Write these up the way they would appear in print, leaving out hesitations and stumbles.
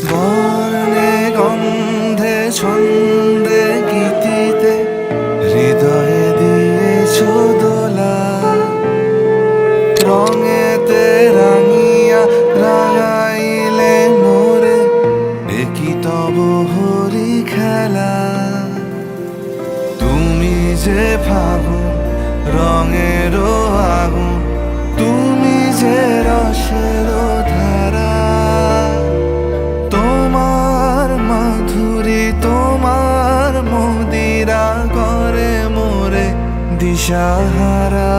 বর্ণে গন্ধে ছন্দে গীতিতে হৃদয়ে দিয়েছ দোলা, রঙেতে রাঙিয়া রাঙাইলে মোরে একই তব হরি খেলা। তুমি যে ফাগুন রঙেরও আগুন, তুমি যে রসের ধারা, তোমার মাধুরী তোমার মদিরা করে মোরে দিশাহারা।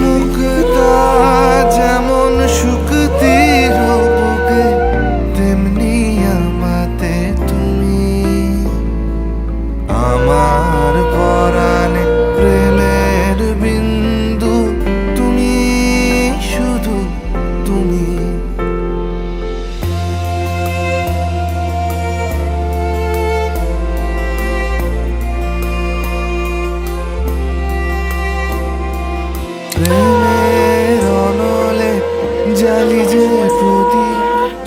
মুক্তা যেমন শুকতির বুকে, তেমনি আমাতে তুমি। আমার পরাণে প্রেমের বিন্দু, তুমি শুধু তুমি। প্রেমের অনলে জালি যে প্রদীপ,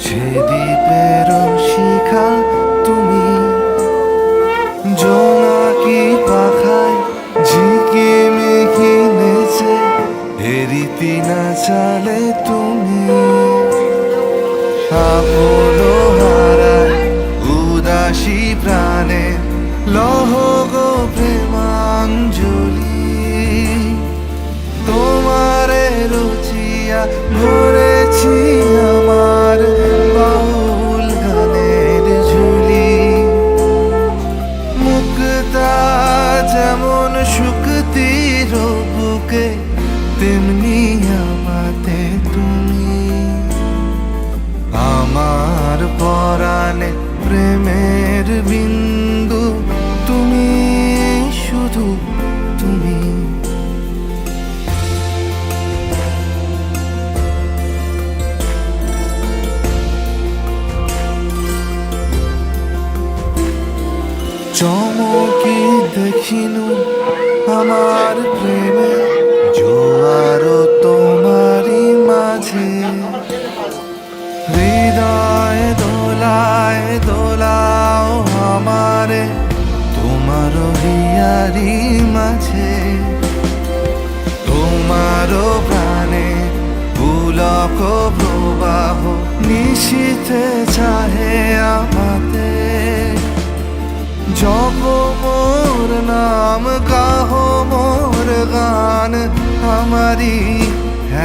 সে দ্বীপের শিখা তুমি। জোনাকি পাখায় ঝিকিমিকি নেচে হেরিতি না চালে তুমি। আপন হারায় উদাসী প্রাণে লহ গো প্রেমাঞ্জলি। তোমারে রুচিয়া ভরেছি আমার বাউল গানের ঝুলি। মুক্তা যেমন শুকতির বুকে, তেমনি আমাতে তুমি। আমার পরাণে প্রেমের বিন্দু, তুমি শুধু তুমি। চমকি দেখিনু আমার প্রেমে জোয়ার তোমারই মাঝে। হৃদয় দোলায় দোলাও আমারে তোমার হিয়ারি মাঝে। তোমার প্রাণে পুলক প্রবাহ নিশীথে চাহে আমাতে। জপ মোর নাম গাহ মোর গান আমারি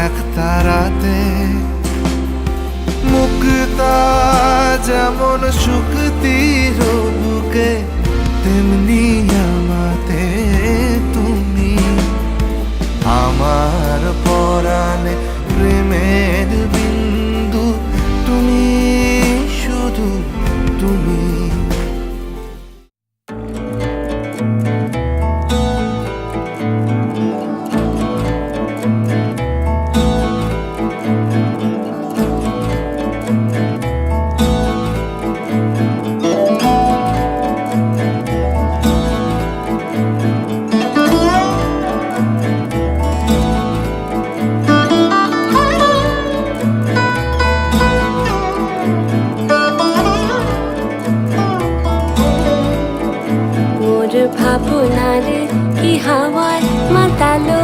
এক তারাতে। মুক্তা যেমন শুকতির বুকে, তেমনি আমাতে তুমি। আমার পরাণে প্রেমের বিন্দু, তুমি শুধু তুমি। ভাবনারে কি হাওয়ায় মাতালো,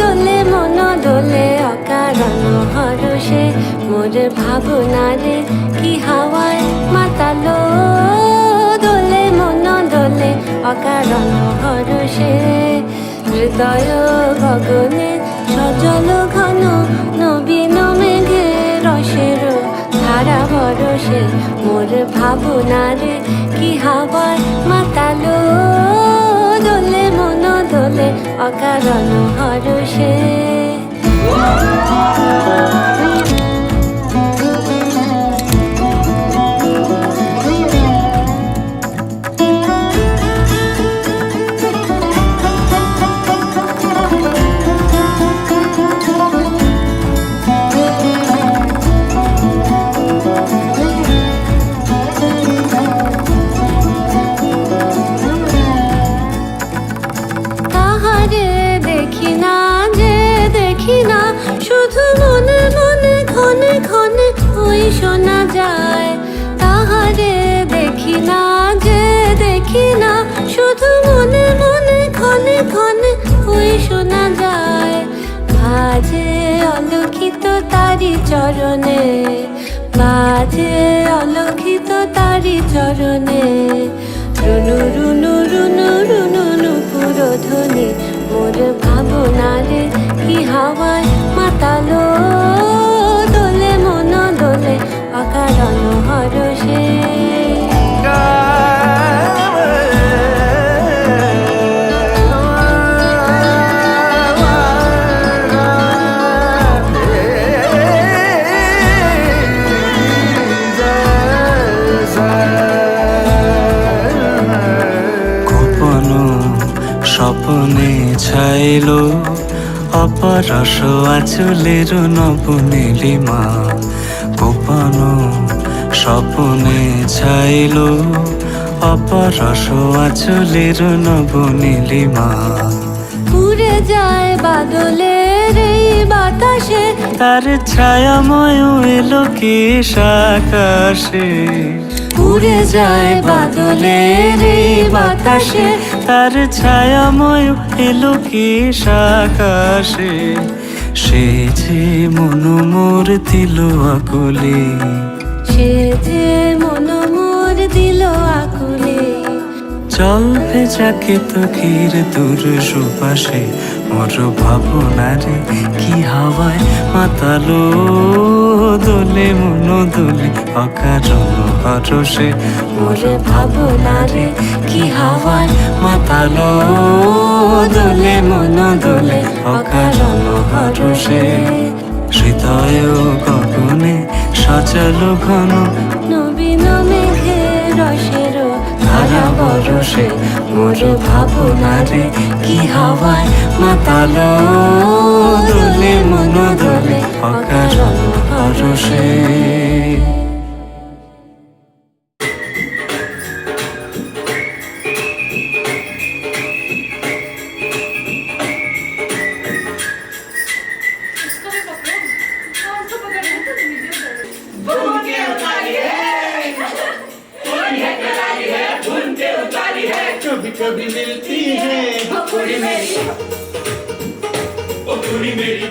দোলে মন দোলে অকারণ হরষে। মোর ভাবনারে কি হাওয়ায় মাতালো, দোলে মন দোলে অকারণ হরষে। হৃদয় গগনে সজল ঘন নবীন মেঘে রসের ধারা বরষে। মোর ভাবনারে কি হাওয়ায় মাতালো, দোলে মন দোলে অকারণ হরষে। শোনা যায়, তাহারে দেখি না যে দেখি না, শুধু মনে মনে ক্ষণে ক্ষণে ওই শোনা যায়। বাজে অলক্ষিত তারি চরণে, বাজে অলক্ষিত তারি চরণে, রুনু রুনু রুনু রুনু নুপুর ধ্বনি, মোর ভাবনারে কি হাওয়ায় মাতালো, দোলে মন দোলে অকারণ হরষে। স্বপনে ছাইলো অপরস আচলের নব নীলিমা, গোপন স্বপনে ছাইলো অপরস আচলের নব নীলিমা। উড়ে যায় বাদলের এই বাতাসে, তার ছায়াময় এলো কেশ আকাশে, উড়ে যায় বাদলের এই বাতাসে, তার ছায়াময় এলো কেশ আকাশে। সে যে মন মোর দিল আকুলে, সে যে মন মোর দিল আকুলে। জল ভেজাকে তো ঘির দূর সুপাশে, মোর ভাবনারে কি হাওয়ায় মাতালো, দোলে মন দোলে অকারণ হরষে, মোর ভাবনারে কি হাওয়ায় মাতালো, দোলে মন দোলে অকারণ হরষে। হৃদয় গগনে সজল ঘন নবীন মেঘের রসের ধারা বরষে, মোর ভাবনারে কি হাওয়ায় মাতালো, দোলে মন দোলে অকারণ হরষে। कभी कभी मिलती है ओ कुड़ी मेरी, ओ कुड़ी मेरी।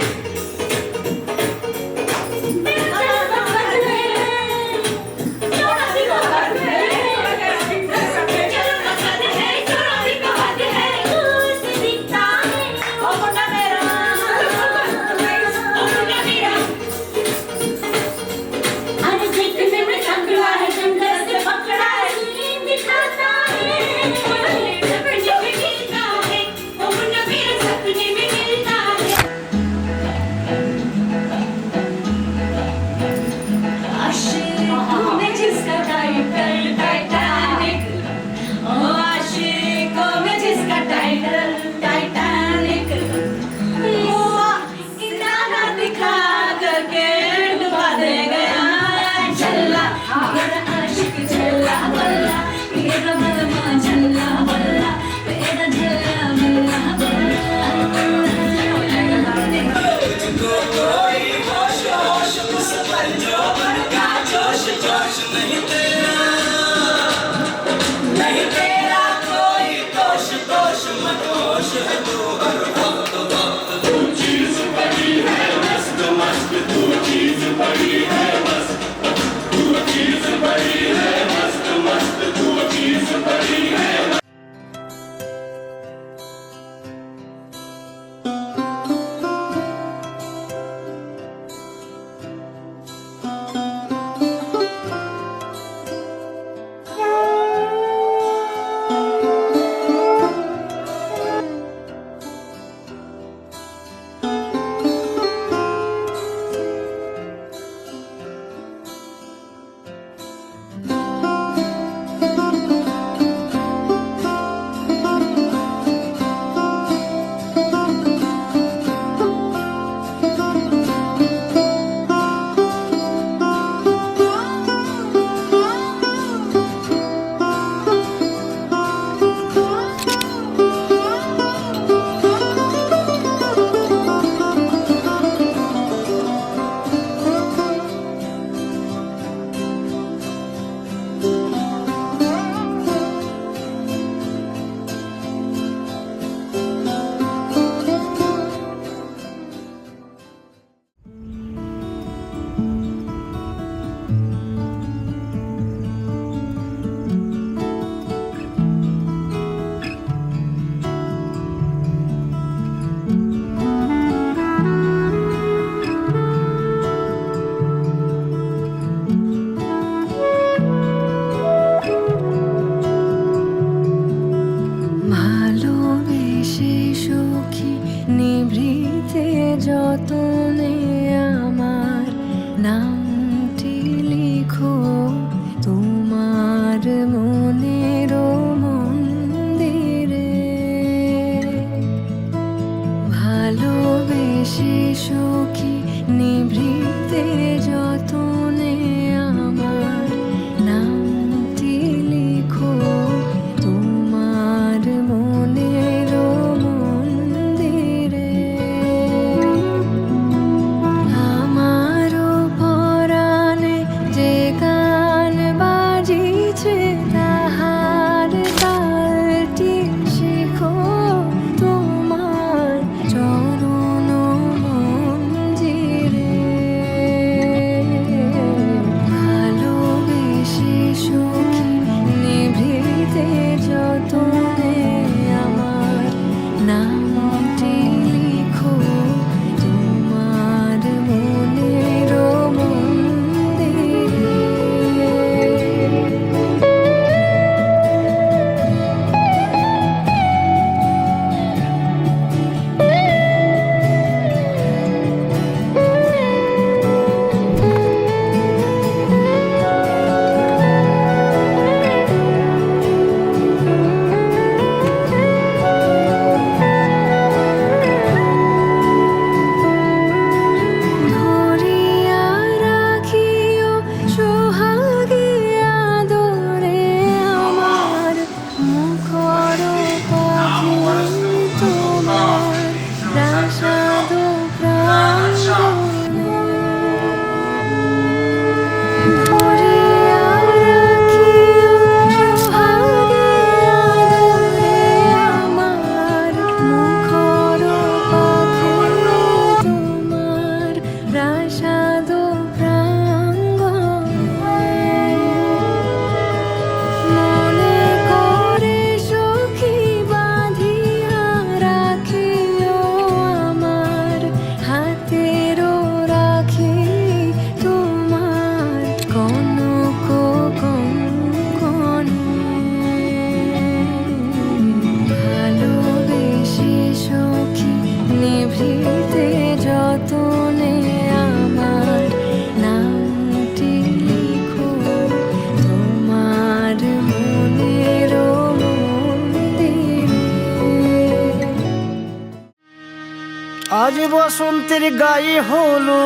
আজ বসন্তের গায়ে হলো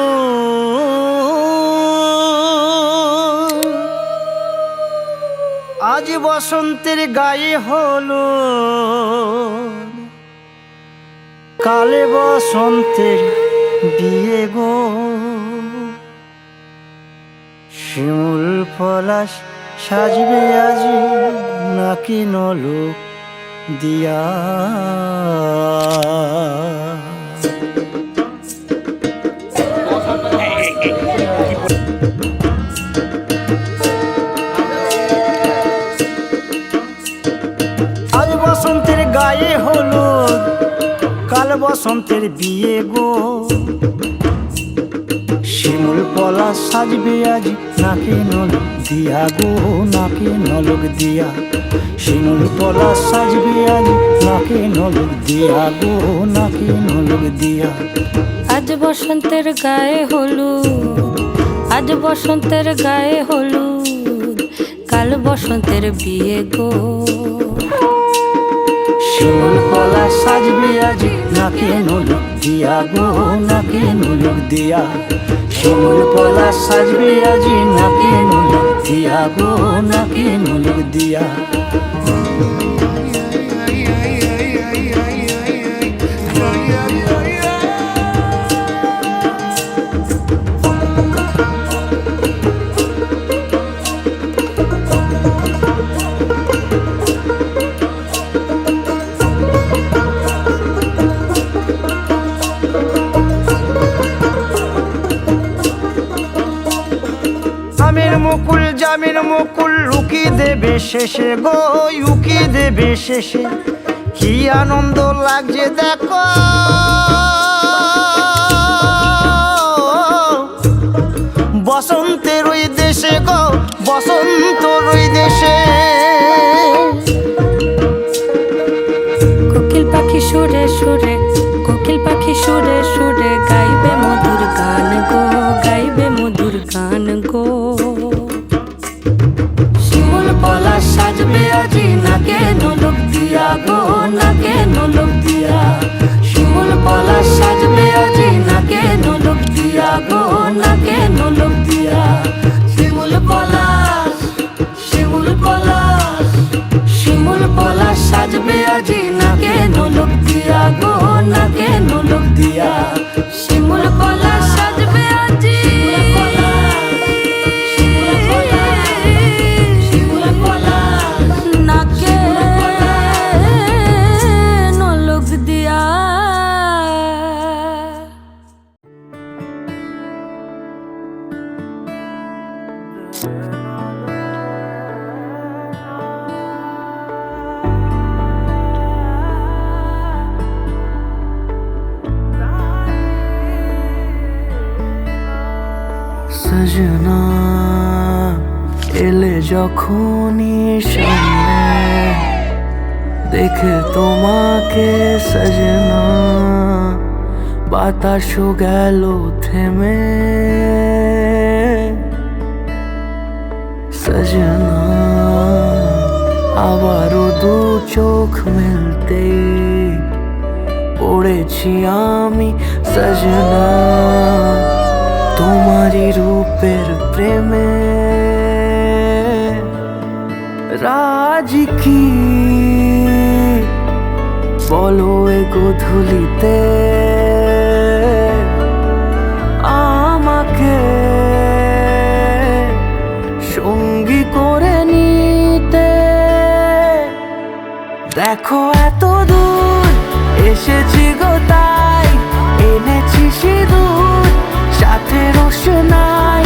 আজ বসন্তের গায়ে হলো কালে বসন্তের বিয়ে গো শিমুল পলাশ সাজবে আজ নাকি নলক দিয়া আজ বসন্তের গায়ে হলো কাল বসন্তের বিয়ে গো শিমুল পলাশ সাজবে আজ নাকে নলক দিয়া গো নাকে নলক দিয়া শিমুল পলাশ সাজবে আজ নাকে নলক দিয়া গো নাকে নলক দিয়া আজ বসন্তের গায়ে হলুদ আজ বসন্তের গায়ে হলুদ কাল বসন্তের বিয়ে গো শিমুল পলাশ সাজবে আজ নাকে নলক দিয়া গো নাকে নলক দিয়া শিমুল পলাশ সাজবে আজ নাকে নলক দিয়া গো নাকে নলক দিয়া আমের মুকুল জামের মুকুল লুকি দেবে শেষে গো উকি দেবে শেষে কি আনন্দ লাগছে দেখো বসন্তের ওই দেশে গো বসন্তর ওই দেশে কোকিল পাখি সুরে সুরে কোকিল পাখি সুরে সুরে গাইবে মধুর গান গো গাইবে মধুর গান গো শিমুল পলাশ সাজবে আজি নাকে নলক দিয়া গো নাকে নলক দিয়া শিমুল পলাশ সাজবে আজি নাকে নলক দিয়া গো নাকে নলক দিয়া শিমুল পলাশ শিমুল পলাশ শিমুল পলাশ সাজবে আজি নাকে নলক দিয়া গো নাকে নলক দিয়া শিমুল পলাশ সাজবে আজি নাকে নলক দিয়া সজনা এলে যখনই সামনে দেখে তোমাকে সজনা বাতাসও গেল থেমে সজনা আবারও দু চোখ মেলতে পড়েছি আমি সজনা তোমারি রূপের প্রেমে রাজ কি বলো এ গোধূলিতে আমাকে সঙ্গী করে নিতে দেখো এত দূর এসেছি গো তাই এনেছি সিঁদুর সাথে রোশনাই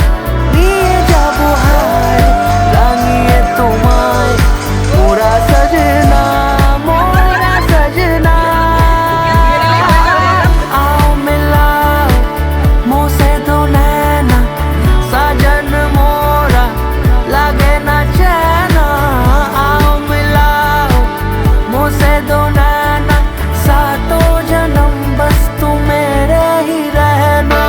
নিয়ে যাবো হায় রাঙিয়ে তোমায় মোরা সজনা आओ मिलाओ मुझसे दो नैना साजन मोरा लगे ना चैना आओ मिलाओ मुझसे दो नैना सातों जन्म बस तू मेरे ही रहना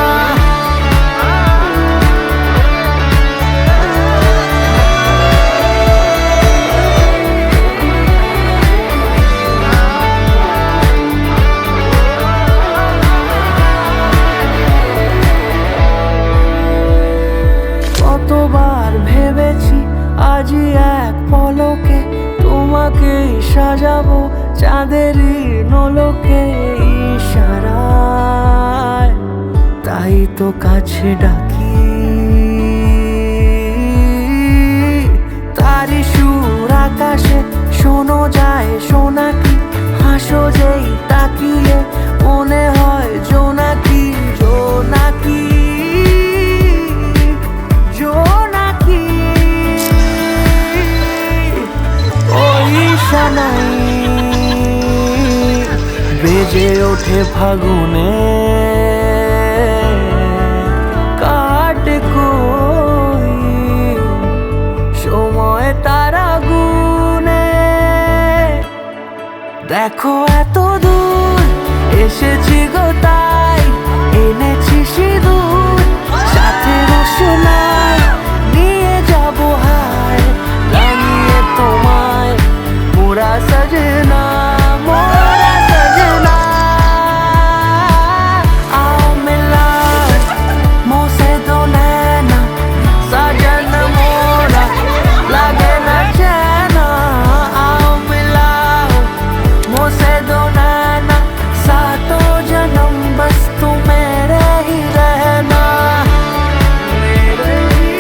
চাঁদেরই নোলকে ইশারায়, তাই তো কাছে ডাকি। তারি সুর আকাশে শোনো যায় সোনাকি, হাসো যেই তাকিয়ে মনে হয় জোনাকি, জোনাকি, জোনাকি। ওই শানাই বেজে ওঠে ফাগুনে, কাটে কই সময় তারা গুনে। দেখো এত দূর এসেছি গো, তাই এনেছি সিঁদুর, সাথে রসনায় নিয়ে যাবো হায়, রাঙিয়ে তোমায় মোরা সজনা, মোরা সজনা। आओ मिला मुझसे दो नैना, साजन मोरा लगे न चैना। आओ मिला मुझसे दो नैना, सातों जन्म बस तू मेरे ही रहना, मेरे ही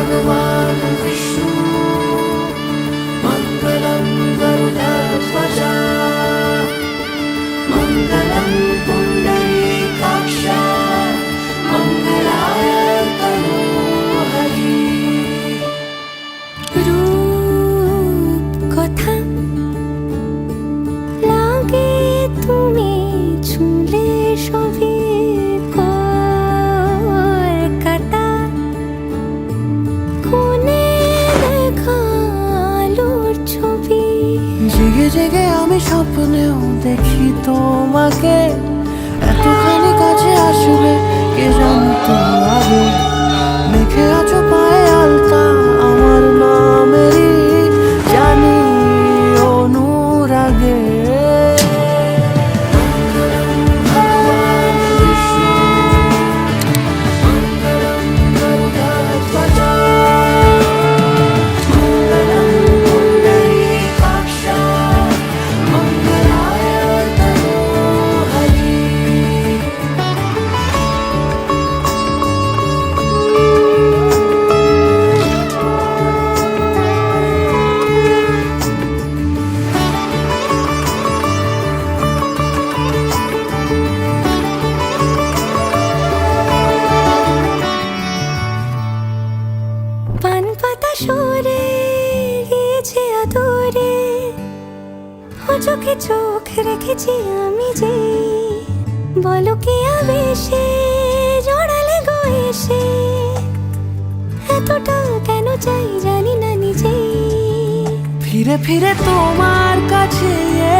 भगवान् विष्णु मङ्गलं गरुडध्वजा मङ्गलं पुण्डरीकाक्षा मङ्गलाय तनोहरि রূপ কথা লাগে তুমি ছুলে সবই কলকাতা কোনে দেখালোর ছবি জেগে জেগে আমি স্বপ্নেও দেখি তোমাকে, এতখানি কাছে আসবে কে জানতো আগে। মেখে আছো পায়ে আলতা আমার নামেরই, জানি অনুরাগে। भगवान् विष्णु मङ्गलं गरुडध्वजा मङ्गलं पुण्डरीकाक्षा मङ्गलाय तनोहरि পান পাতা সরে গিয়েছে আদরে, ও চোখে চোখ রেখেছি আমি যে, বলো কি আবেশে জড়ালে গো এসে, এতটা কেন চাই জানি না নিজেই। ফিরে ফিরে তোমার কাছে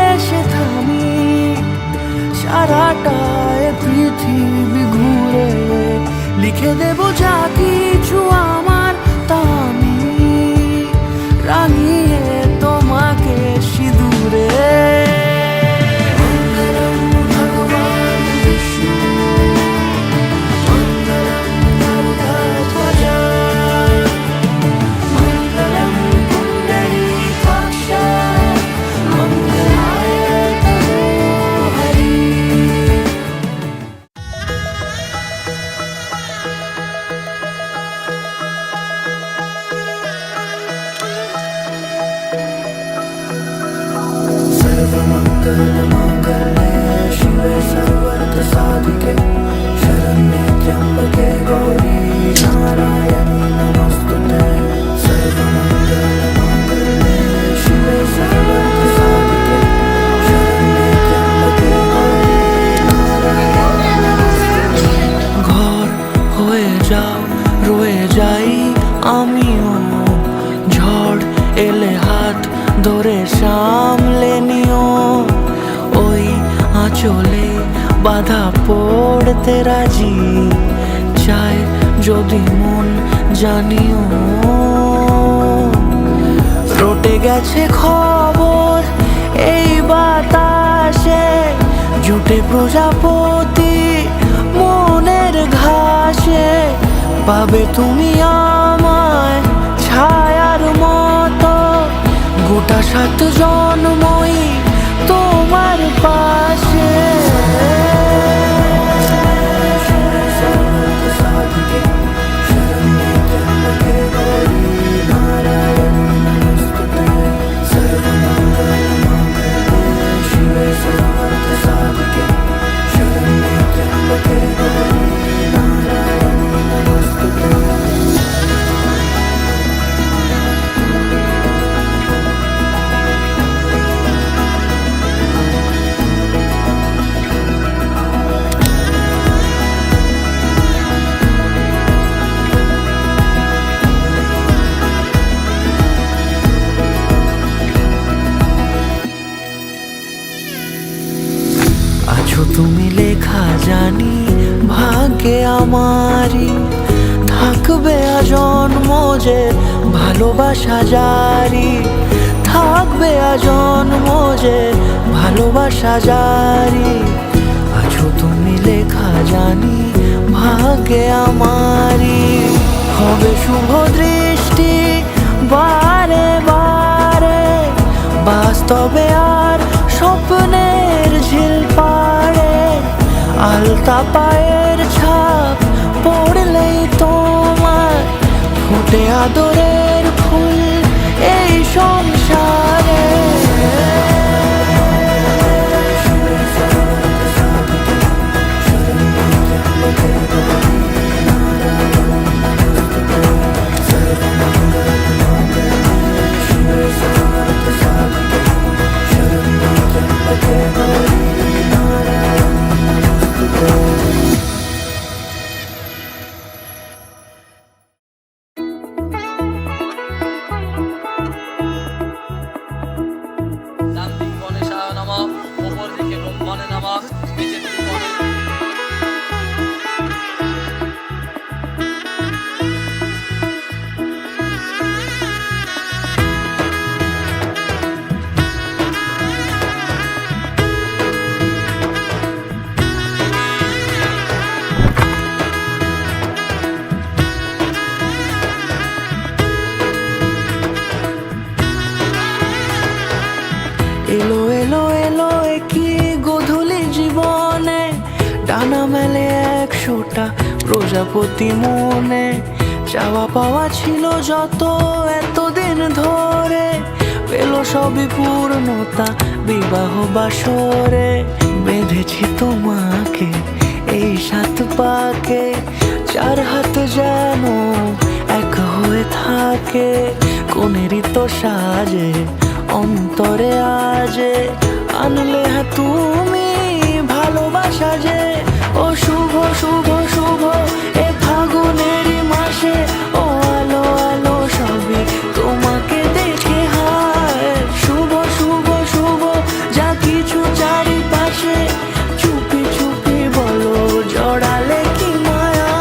এসে থামি, সারাটা এ পৃথিবী ঘুরে লিখে দেব যা কিছু আমার, তা আমি রাঙিয়ে তোমাকে সিঁদুরে। मङ्गलं भगवान् विष्णु मङ्गलं गरुडध्वजा मङ्गलं पुण्डरीकाक्षा मङ्गलाय तनोहरि सर्वमङ्गलमाङ्गल्ये शिवे सर्वार्थसाधिके शरण्ये त्र्यम्बके गौरी नारायणी नमोस्तुते सर्वमङ्गलमाङ्गल्ये शिवे सर्वार्थसाधिके शरण्ये त्र्यम्बके गौरी नारायणी नमोस्तुते। ঘর হয়ে যাও রয়ে যাই আমিও, ঝড় এলে হাত ধরে সামলে নিও, ওই আঁচলে বাধা পড়তে রাজি, চাই যদি মন জানিও। রটে গেছে খবর এই বাতাসে, জুটে প্রজাপতি মনের ঘাসে, পাবে তুমি আমায় ছায়ার মতো, গোটা 7 জন্মই তোমার পাশে। सर्वार्थसाधिके शरण्ये त्र्यम्बके गौरी नारायणी नमोस्तुते सर्वमङ्गलमाङ्गल्ये शिवे सर्वार्थसाधिके शरण्ये त्र्यम्बके गौरी नारायणी नमोस्तुते। আছো তুমি লেখা জানি ভাগ্যে আমারই, থাকবে আজন্ম যে ভালোবাসা জারি, থাকবে আজন্ম যে ভালোবাসা জারি। আছো তুমি লেখা জানি ভাগ্যে আমারই, হবে শুভ দৃষ্টি বারে বারে, বাস্তবে আর স্বপ্নের ঝিল পাড়ে, আলতা পায়ের ছাপ পড়লেই তোমার ফুটে আদরের ফুল এই সংসারে। ডান দিক বনে সায় নামা, ওপর দিকে বনে নামা, নিচের দিকে বনে। এলো এলো এলো কি গোধূলি জীবনে, ডানা মেলে 100টা প্রজাপতি মনে। চাওয়া পাওয়া ছিল যত এতদিন ধরে, পেল সবই পূর্ণতা বিবাহ বাসরে। বেঁধেছি তোমাকে এই 7 পাকে, 4 হাত যেন এক হয়ে থাকে। কোনেরই তো সাজে অন্তরে আজে, আনলে তুমি ভালোবাসা যে। ও শুভ শুভ শুভ এ ফাগুনেরই মাসে, ও আলো আলো সবই তোমাকে দেখে হায়। শুভ শুভ শুভ যা কিছু চারিপাশে, চুপি চুপি বলো জড়ালে কি মায়া।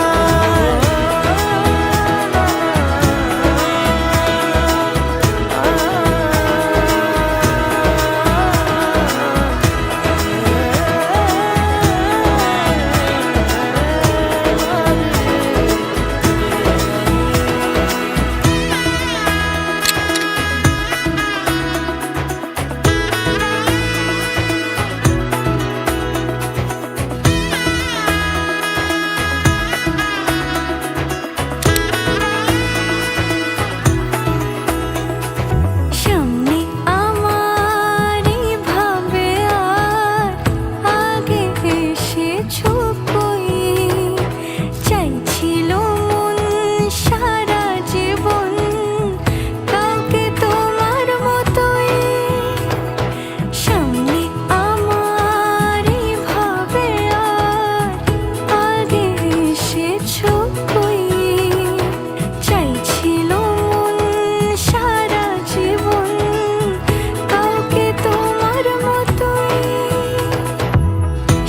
সামনে আমারই ভাবে আর আগে এসেছো কই, চাইছিল মন সারা জীবন কাউকে তোমার মতোই। সামনে আমারই ভাবে আর আগে এসেছো কই, চাইছিল মন সারা জীবন কাউকে তোমার মতোই।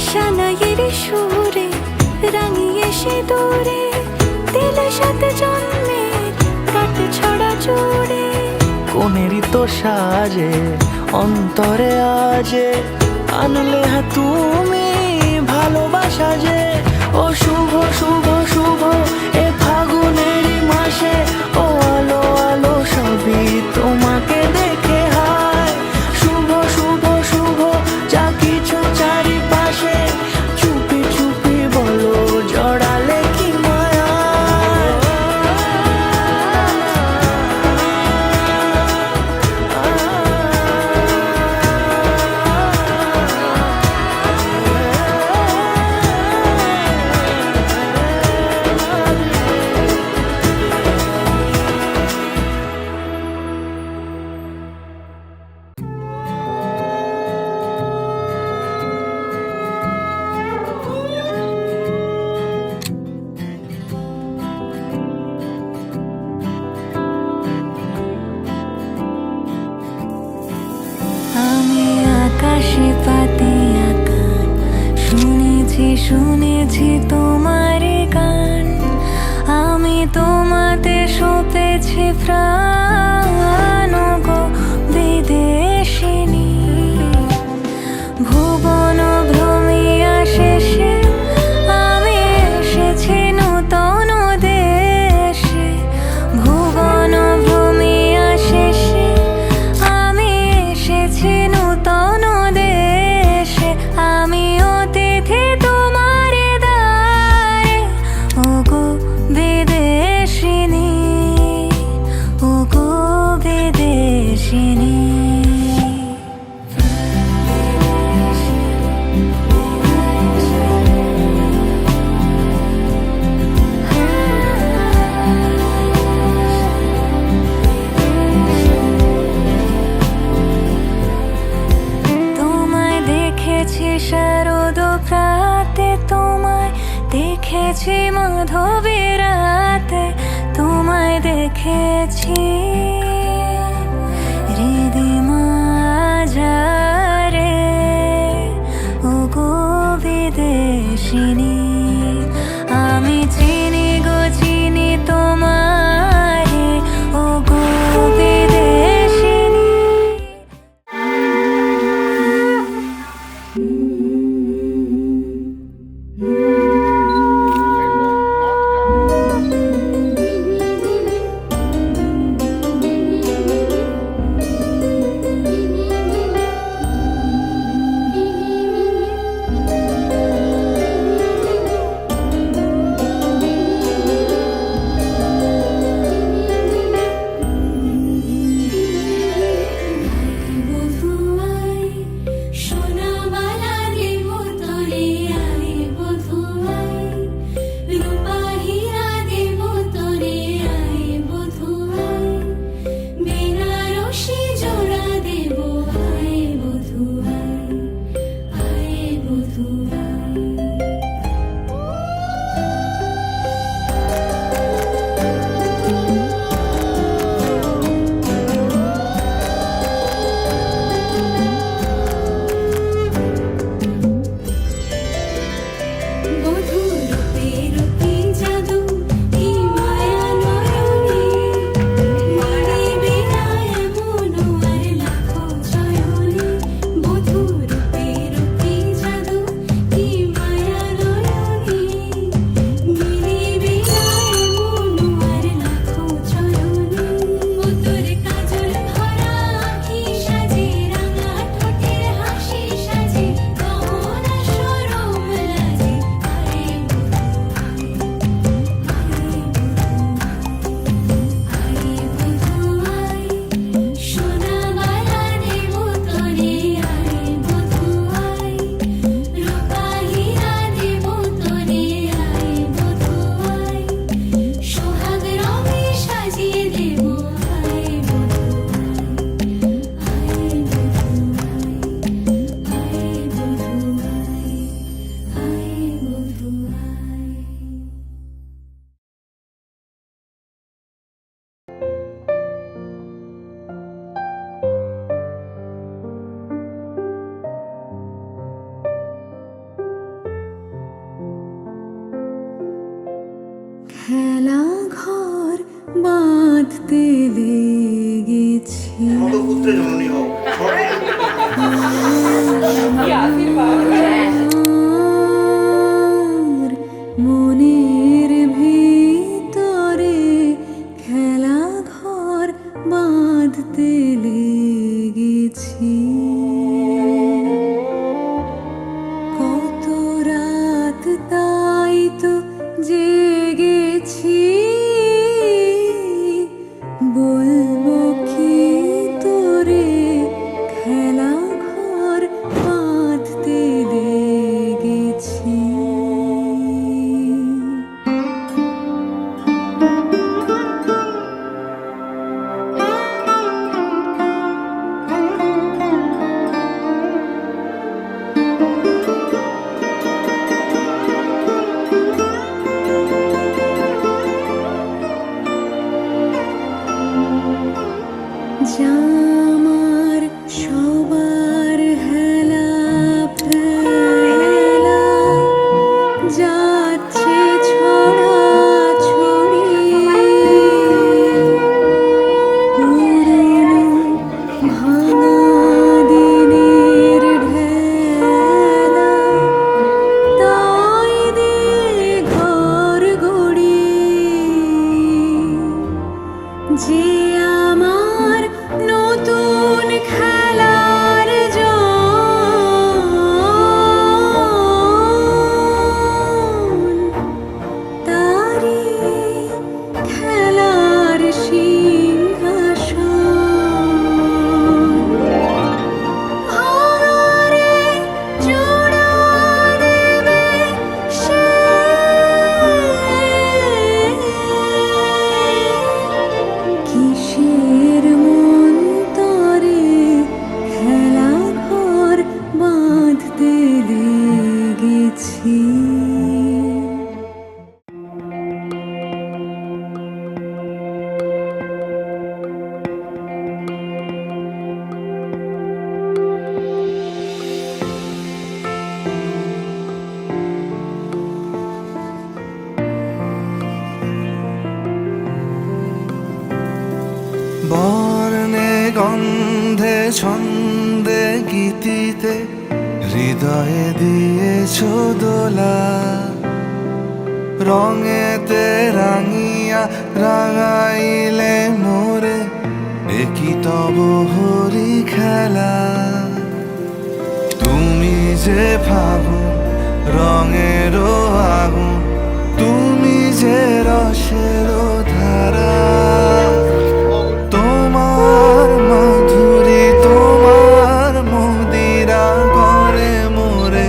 সানাইয়ের সুরে রাঙিয়ে সে দূরে, দিলে সাথে জন্মের কাট ছড়া জোড়ে। কোনেরই তো সাজে অন্তরে আজে, আনলে তুমি ভালোবাসা যে। ও শুভ শুভ শুভ এ ফাগুনেরই মাসে, ও আলো আলো সবই তোমাকে দেখে হায়। শুভ শুভ শুভ যা কিছু চারিপাশে, চুপি চুপি বলো জড়ালে কি মায়া। আমি আকাশে পাতিয়া গান শুনেছি শুনেছি তোমার গান, আমি তোমাতে সপেছি প্রাণ গো বিদেশিনী। ভুবন ভ্রমিয়া শেষে আমি এসেছি নূতন দেশে। ভুবন ভ্রমিয়া শেষে আমি এসেছি নূতন দেশে। আমি অতিথি তোমার দ্বারে, ওগো বিদেশিনী। দেখেছি মাধবীরাতে, তোমায় দেখেছি হৃদিমা যারে, ও গো বিদেশিনী। আমি চিনি গো চিনি তোমারে, ও গো বিদেশিনী। খেলা ঘর বাঁধতে লেগেছি, মনের ভিতরে খেলা ঘর বাঁধতে লেগেছি। কত রাত তাই তো জেগেছি, বলবো কি তোরে ছন্দে গীতিতে হৃদয়ে দিয়েছ দোলা, রঙেতে রাঙিয়া রাঙাইলে মোরে একই তব হরি খেলা। তুমি যে ফাগুন রঙেরও আগুন, তুমি যে রসেরও ধারা, তোমার মাধুরী তোমার মদিরা করে মোরে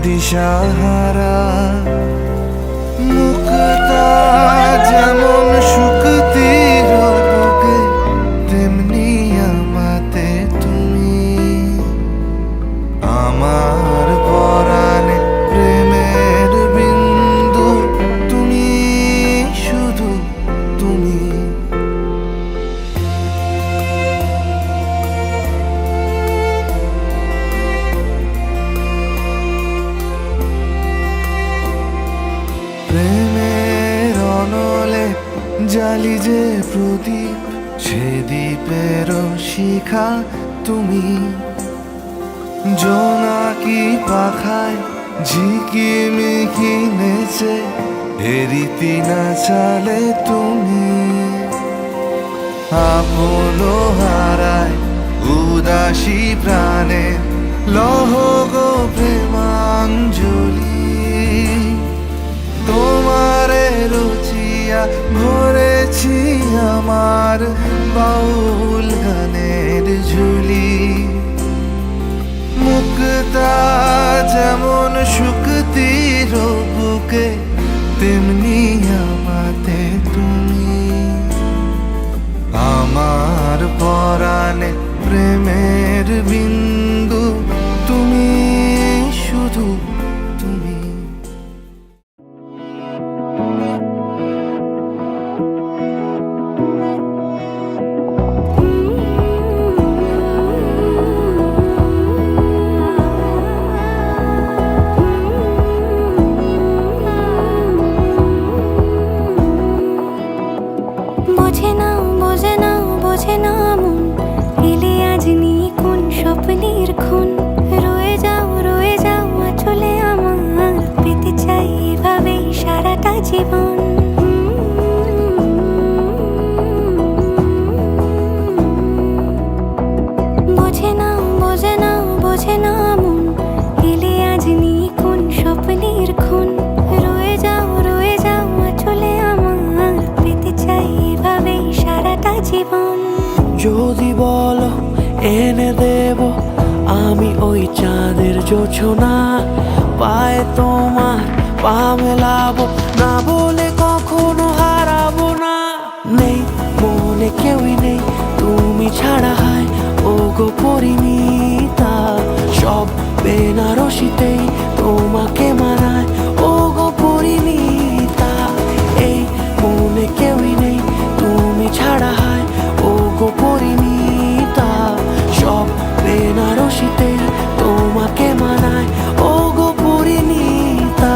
দিশাহারা। মুক্তা যেমন শুকতির বুকে, তেমনি আমাতে তুমি। আমার পরাণে প্রেমের বিন্দু, তুমি শুধু তুমি। প্রেমের অনলে জালি যে প্রদীপ, সে দ্বীপের শিখা তুমি। জোনাকি পাখায় ঝিকিমিকি নেচে এরিতি না চালে তুমি। আপন হারায় উদাসী প্রাণে লহ গো প্রেমাঞ্জলি। তোমারে রুচিয়া ভরেছি আমার বাউল গানের ঝুলি। মুক্তা যেমন শুকতির বুকে, তেমনি আমাতে তুমি। আমার পরাণে প্রেমের বিন্দু, তুমি শুধু তুমি। বোঝে না বোঝে না বোঝে না মন, এলে আজ নিয়ে কোন স্বপ্নের খুন। রয়ে যাও চলে আমার, পেতে চাই এভাবেই সারাটা জীবন। বোঝে না বোঝে না বোঝে না মন, এলে আজ নিয়ে কোন স্বপ্নের খুন। রয়ে যাও চলে আমার, পেতে চাই এভাবেই সারাটা জীবন। যদি বলো এনে দেব আমি ওই চাঁদের জোছনা, পায়ে তোমার পা মেলাবো, না বলে কখনো হারাবো না। নেই মনে কেউই নেই তুমি ছাড়া, হায় ও গো পরিণীতা। সব বেনারসিতেই তোমাকে মানায় ও গো পরিণীতা। এই মনে কেউই নেই তুমি ছাড়া, হায় ও গো পরিণীতা। সব বেনারসিতেই তোমাকে মানায় ও গো পরিণীতা।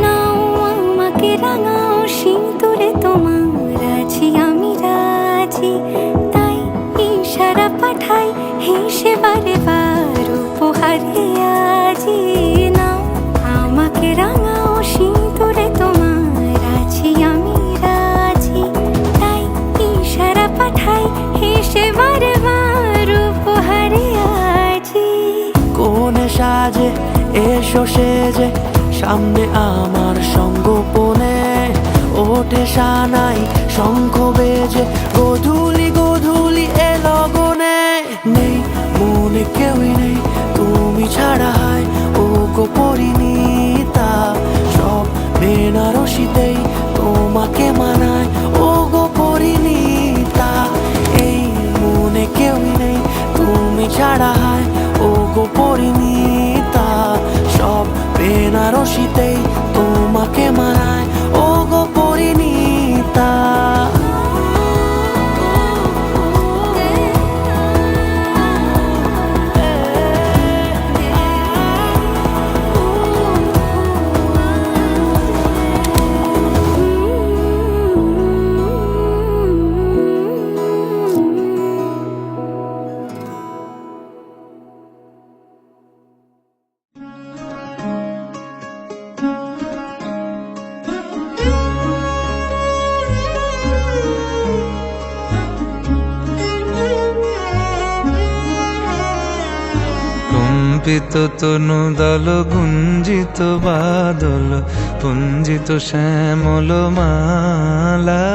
নাও আমাকে রাঙাও সিঁদুরে তোমার, আছি আমি রাজি। তাই ইশারা পাঠাই হেসে বারে বার উপহারে আজি। নাও আমাকে রাঙাও সিঁদুরে তোমার, আছি আমি রাজি। তাই ইশারা পাঠাই হেসে বারে বার উপহারে আজি। কোনে সাজে এসো সেজে সামনে আমার সঙ্গোপনে, ওঠে সানাই শঙ্খ বেজে গধূলি গধূলি এ লগনে। নেই মনে কেউই নেই তুমি ছাড়া, হায় ও গো পরিণীতা। সব বেনারসিতেই তোমাকে মানায় ও গো পরিণীতা। এই মনে কেউই নেই তুমি ছাড়া, হায় ও গো পরিণীতা। সব বেনারসিতেই তোমাকে মানায় ও গো পরিণীতা। কম্পিত তনু দল গুঞ্জিত বাদল পুঞ্জিত শ্যামল মালা,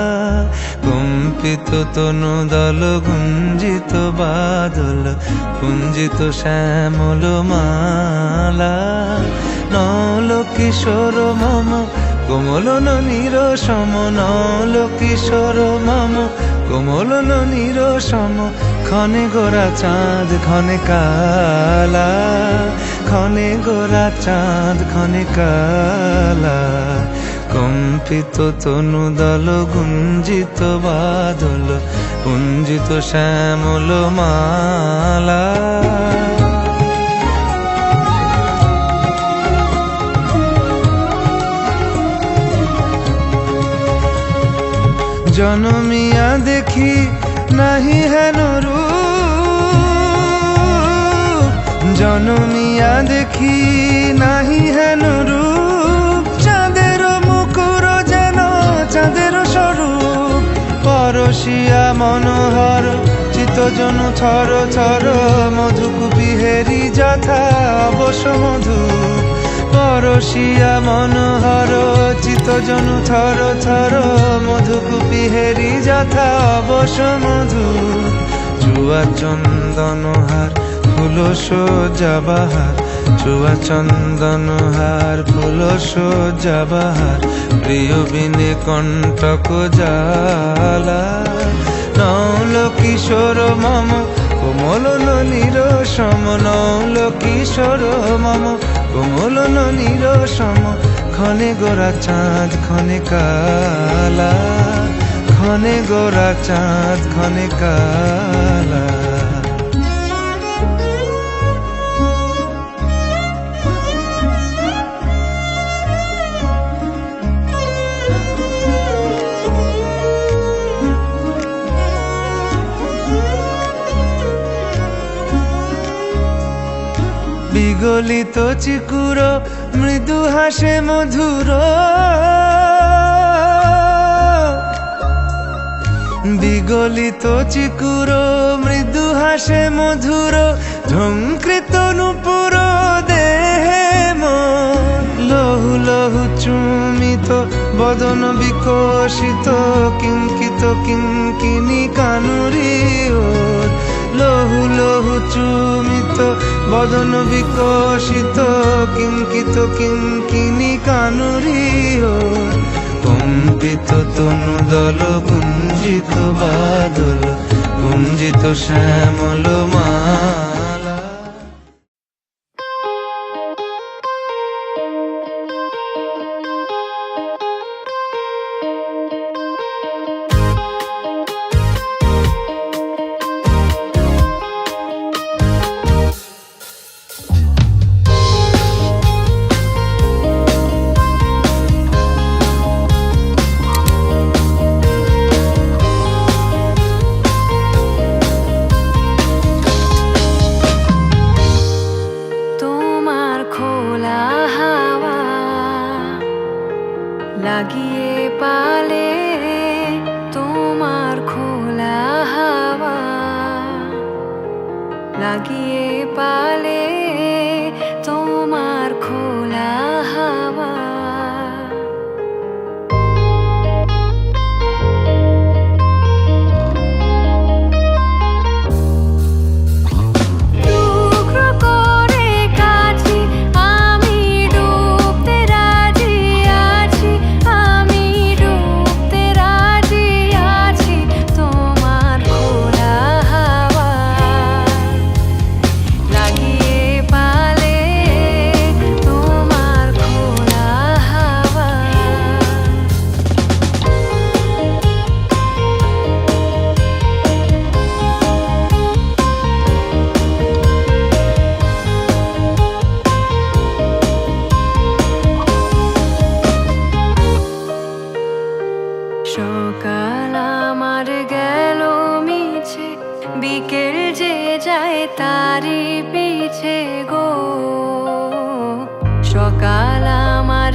কম্পিত তনু দল গুঞ্জিত বাদল পুঞ্জিত শ্যামল মালা। নল কিশোর মম কোমল ননীর সম, নল কিশোর মম কোমল ননীর সম, ক্ষণে গোরা চাঁদ ক্ষণে কালা, ক্ষণে গোরা চাঁদ ক্ষণে কালা। কম্পিত তনু দল গুঞ্জিত বাদল পুঞ্জিত শ্যামল মালা। জনমিয়া দেখি নাহি হেন রূপ, জনমিয়া দেখি নাহি হেন রূপ, চাঁদের মুকুর যেন চাঁদের স্বরূপ, পরশিয়া মনোহর চিত্তজনু থর থর, মধুকুপি হেরি যথা অবশ্য মধু, পরশিয়া মনোহর চিত্তজনু থর থর, মধুকুপি হেরি যথা অবশ্য মধু। চুয়া চন্দনহার ফুল সজ্জা বাহার, চুয়া চন্দনহার ফুল সজ্জা বাহার, প্রিয় বিনে কণ্টক জ্বালা। নল কিশোর মম কোমল ননীর সম, নল কিশোর মম কোমল ননীর সম, ক্ষণে গোরা চাঁদ ক্ষণে কালা, ক্ষণে গোরা চাঁদ ক্ষণে কালা। বিগলিত চিকুর মৃদু হাসে মধুর, বিগলিত চিকুর মৃদু হাসে মধুর, ঝঙ্কৃত নূপুর দেহে মন, লহু লহু চুমিত বদন বিকশিত, কিঙ্কিত কিঙ্কিনি কানুরি ওর, লহু লহু চুমিত বদন বিকশিত, কিঙ্কিত কিঙ্কিনি কানুরি ওর। কম্পিত তনু দল গুঞ্জিত বাদল গুঞ্জিত শ্যামল মালা। লাগিয়ে পালে তোমার খোলা হাওয়া, লাগিয়ে পালে তোমার খোলা হাওয়া। সকাল আমার গেল মিছে, বিকেল যে যায় তারি পিছে গো। সকাল আমার